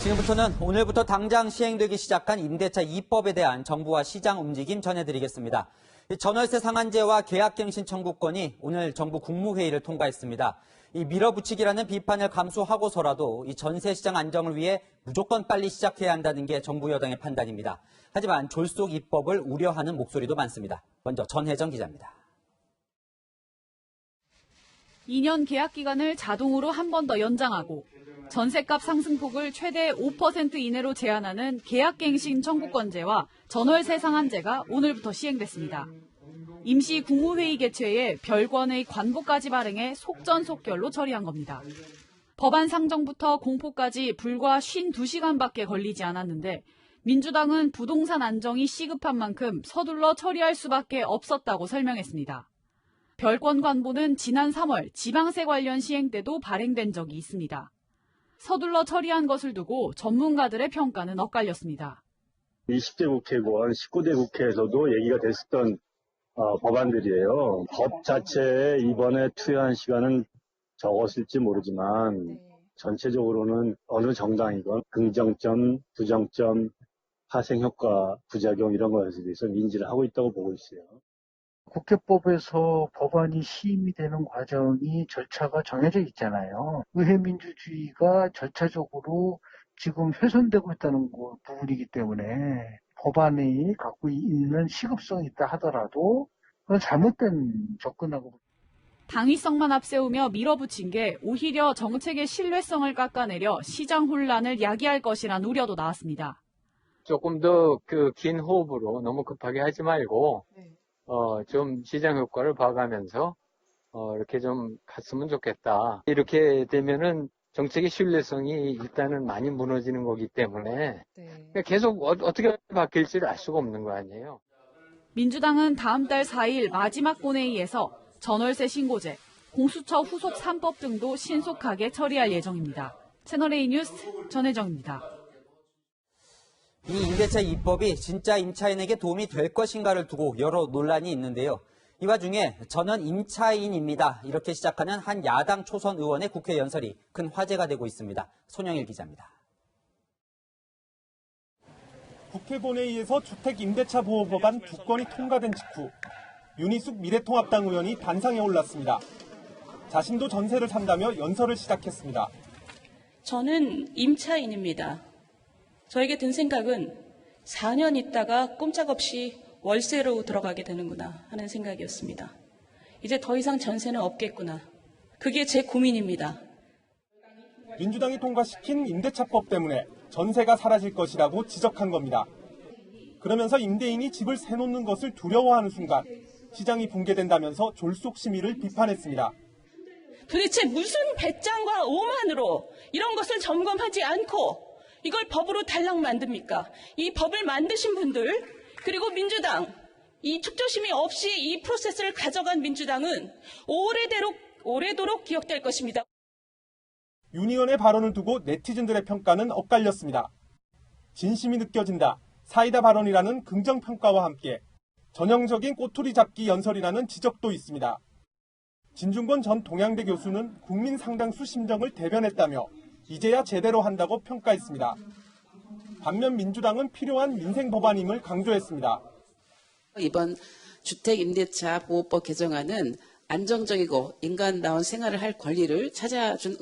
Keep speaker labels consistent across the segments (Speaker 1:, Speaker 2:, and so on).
Speaker 1: 지금부터는 오늘부터 당장 시행되기 시작한 임대차 2법에 대한 정부와 시장 움직임 전해드리겠습니다. 전월세 상한제와 계약갱신 청구권이 오늘 정부 국무회의를 통과했습니다. 이 밀어붙이기라는 비판을 감수하고서라도 이 전세 시장 안정을 위해 무조건 빨리 시작해야 한다는 게 정부 여당의 판단입니다. 하지만 졸속 입법을 우려하는 목소리도 많습니다. 먼저 전혜정 기자입니다.
Speaker 2: 2년 계약 기간을 자동으로 한 번 더 연장하고 전세값 상승폭을 최대 5% 이내로 제한하는 계약갱신 청구권제와 전월세 상한제가 오늘부터 시행됐습니다. 임시 국무회의 개최에 별건의 관보까지 발행해 속전속결로 처리한 겁니다. 법안 상정부터 공포까지 불과 52시간밖에 걸리지 않았는데 민주당은 부동산 안정이 시급한 만큼 서둘러 처리할 수밖에 없었다고 설명했습니다. 별건 관보는 지난 3월 지방세 관련 시행 때도 발행된 적이 있습니다. 서둘러 처리한 것을 두고 전문가들의 평가는 엇갈렸습니다.
Speaker 3: 20대 국회의원, 19대 국회에서도 얘기가 됐었던 법안들이에요. 법 자체에 이번에 투여한 시간은 적었을지 모르지만 전체적으로는 어느 정당이건 긍정점, 부정점, 파생효과, 부작용 이런 것에 대해서 인지를 하고 있다고 보고 있어요.
Speaker 4: 국회법에서 법안이 시임이 되는 과정이 절차가 정해져 있잖아요. 의회 민주주의가 절차적으로 지금 훼손되고 있다는 부분이기 때문에 법안이 갖고 있는 시급성이 있다 하더라도 그건 잘못된 접근하고.
Speaker 2: 당위성만 앞세우며 밀어붙인 게 오히려 정책의 신뢰성을 깎아내려 시장 혼란을 야기할 것이란 우려도 나왔습니다.
Speaker 5: 조금 더 긴 호흡으로 너무 급하게 하지 말고 좀 시장 효과를 봐가면서 이렇게 좀 갔으면 좋겠다. 이렇게 되면은 정책의 신뢰성이 일단은 많이 무너지는 거기 때문에 계속 어떻게 바뀔지를 알 수가 없는 거 아니에요.
Speaker 2: 민주당은 다음 달 4일 마지막 본회의에서 전월세 신고제, 공수처 후속 3법 등도 신속하게 처리할 예정입니다. 채널A 뉴스 전혜정입니다.
Speaker 1: 이 임대차 2법이 진짜 임차인에게 도움이 될 것인가를 두고 여러 논란이 있는데요. 이 와중에 저는 임차인입니다. 이렇게 시작하는 한 야당 초선 의원의 국회 연설이 큰 화제가 되고 있습니다. 손영일 기자입니다.
Speaker 6: 국회 본회의에서 주택 임대차 보호 법안 2건이 통과된 직후 윤희숙 미래통합당 의원이 단상에 올랐습니다. 자신도 전세를 산다며 연설을 시작했습니다.
Speaker 7: 저는 임차인입니다. 저에게 든 생각은 4년 있다가 꼼짝없이 월세로 들어가게 되는구나 하는 생각이었습니다. 이제 더 이상 전세는 없겠구나. 그게 제 고민입니다.
Speaker 6: 민주당이 통과시킨 임대차법 때문에 전세가 사라질 것이라고 지적한 겁니다. 그러면서 임대인이 집을 세놓는 것을 두려워하는 순간 시장이 붕괴된다면서 졸속 심의를 비판했습니다.
Speaker 7: 도대체 무슨 배짱과 오만으로 이런 것을 점검하지 않고 이걸 법으로 달랑 만듭니까? 이 법을 만드신 분들 그리고 민주당 이 축조심의 없이 이 프로세스를 가져간 민주당은 오래도록 기억될 것입니다.
Speaker 6: 윤 의원의 발언을 두고 네티즌들의 평가는 엇갈렸습니다. 진심이 느껴진다, 사이다 발언이라는 긍정평가와 함께 전형적인 꼬투리 잡기 연설이라는 지적도 있습니다. 진중권 전 동양대 교수는 국민 상당수 심정을 대변했다며 이제야 제대로 한다고 평가했습니다. 반면 민주당은 필요한 민생 법안임을 강조했습니다.
Speaker 8: 이번 주택임대차 보호법 개정안은 안정적이고 인간다운 생활을 할 권리를 찾아준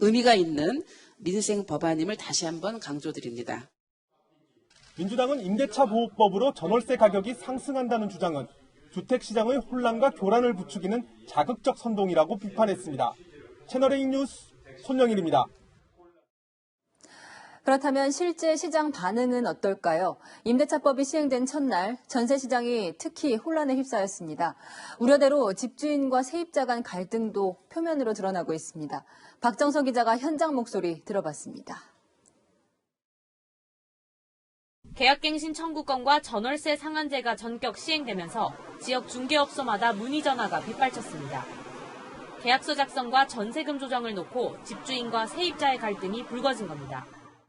Speaker 8: 의미가 있는 민생 법안임을 다시 한번 강조드립니다.
Speaker 6: 민주당은 임대차 보호법으로 전월세 가격이 상승한다는 주장은 주택시장의 혼란과 교란을 부추기는 자극적 선동이라고 비판했습니다. 채널A 뉴스 손영일입니다.
Speaker 9: 그렇다면 실제 시장 반응은 어떨까요? 임대차법이 시행된 첫날 전세 시장이 특히 혼란에 휩싸였습니다. 우려대로 집주인과 세입자 간 갈등도 표면으로 드러나고 있습니다. 박정서 기자가 현장 목소리 들어봤습니다.
Speaker 10: 계약갱신 청구권과 전월세 상한제가 전격 시행되면서 지역 중개업소마다 문의 전화가 빗발쳤습니다. 계약서 작성과 전세금 조정을 놓고 집주인과 세입자의 갈등이 불거진 겁니다.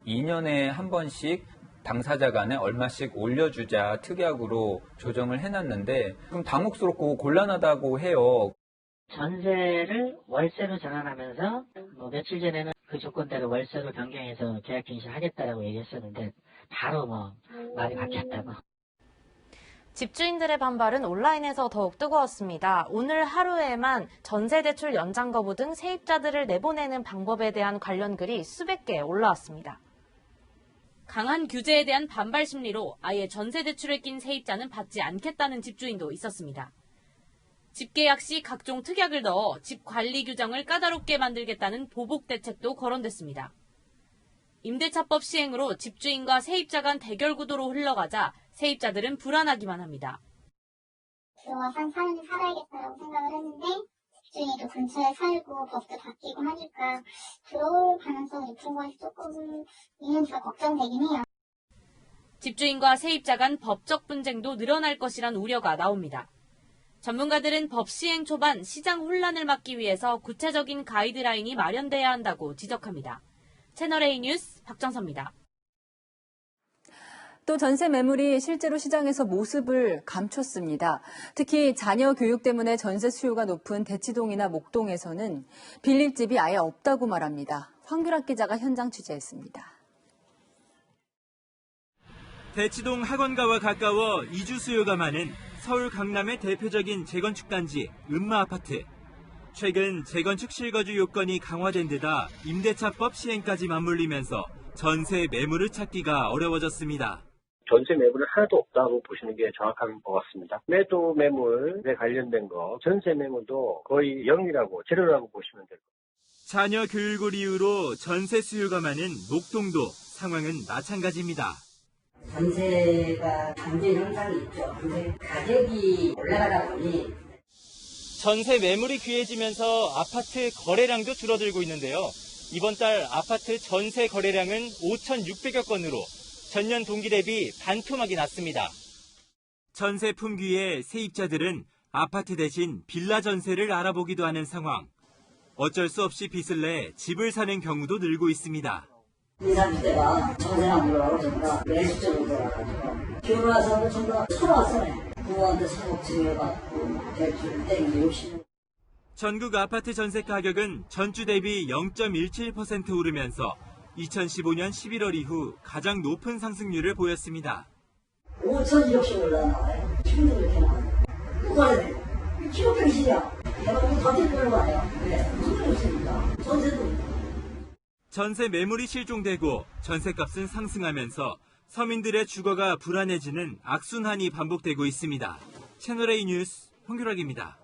Speaker 11: 2년에 한 번씩 당사자 간에 얼마씩 올려주자 특약으로 조정을 해놨는데 좀 당혹스럽고 곤란하다고 해요.
Speaker 12: 전세를 월세로 전환하면서 며칠 전에는 그 조건대로 월세로 변경해서 계약갱신 하겠다라고 얘기했었는데 바로 말이 바뀌었다고.
Speaker 13: 집주인들의 반발은 온라인에서 더욱 뜨거웠습니다. 오늘 하루에만 전세 대출 연장 거부 등 세입자들을 내보내는 방법에 대한 관련 글이 수백 개 올라왔습니다.
Speaker 10: 강한 규제에 대한 반발 심리로 아예 전세 대출에 낀 세입자는 받지 않겠다는 집주인도 있었습니다. 집계약 시 각종 특약을 넣어 집 관리 규정을 까다롭게 만들겠다는 보복 대책도 거론됐습니다. 임대차법 시행으로 집주인과 세입자 간 대결 구도로 흘러가자 세입자들은 불안하기만 합니다.
Speaker 14: 들어와서 한 4년을 살아야겠다라고 생각을 했는데 집주인이 또 근처에 살고 법도 바뀌고 하니까 들어올 가능성이 높은 거에서 조금 이는지가 걱정되긴 해요.
Speaker 10: 집주인과 세입자 간 법적 분쟁도 늘어날 것이란 우려가 나옵니다. 전문가들은 법 시행 초반 시장 혼란을 막기 위해서 구체적인 가이드라인이 마련돼야 한다고 지적합니다. 채널A 뉴스 박정서입니다.
Speaker 9: 또 전세 매물이 실제로 시장에서 모습을 감췄습니다. 특히 자녀 교육 때문에 전세 수요가 높은 대치동이나 목동에서는 빌릴 집이 아예 없다고 말합니다. 황규락 기자가 현장 취재했습니다.
Speaker 15: 대치동 학원가와 가까워 이주 수요가 많은 서울 강남의 대표적인 재건축 단지 음마아파트. 최근 재건축 실거주 요건이 강화된 데다 임대차법 시행까지 맞물리면서 전세 매물을 찾기가 어려워졌습니다.
Speaker 16: 전세 매물은 하나도 없다고 보시는 게 정확한 것 같습니다. 매도 매물에 관련된 거, 전세 매물도 거의 0이라고, 제로라고 보시면 될 겁니다.
Speaker 15: 자녀 교육을 이유로 전세 수요가 많은 목동도 상황은 마찬가지입니다.
Speaker 17: 전세가 잠재 현상이 있죠. 근데 가격이 올라가다 보니
Speaker 15: 전세 매물이 귀해지면서 아파트 거래량도 줄어들고 있는데요. 이번 달 아파트 전세 거래량은 5,600여 건으로 전년 동기 대비 반토막이 났습니다. 전세 품귀에 세입자들은 아파트 대신 빌라 전세를 알아보기도 하는 상황. 어쩔 수 없이 빚을 내 집을 사는 경우도 늘고 있습니다.
Speaker 17: 20, 30대가 전세 안 물어가고 전부 다 매수적으로 돌아가지고 결혼해서 전부 다 살아왔어요. 부모한테 사고 증여받고 대출 땡기 욕심.
Speaker 15: 전국 아파트 전세 가격은 전주 대비 0.17% 오르면서 2015년 11월 이후 가장 높은 상승률을 보였습니다.
Speaker 17: 5,200씩 올라나와요. 지금도 이렇게 나와요. 누가 해야 돼? 기록갱신이야. 내가 너무 더 들고 가요. 왜? 무슨 일이 없습니까? 전세도.
Speaker 15: 전세 매물이 실종되고 전세값은 상승하면서 서민들의 주거가 불안해지는 악순환이 반복되고 있습니다. 채널A 뉴스 홍규락입니다.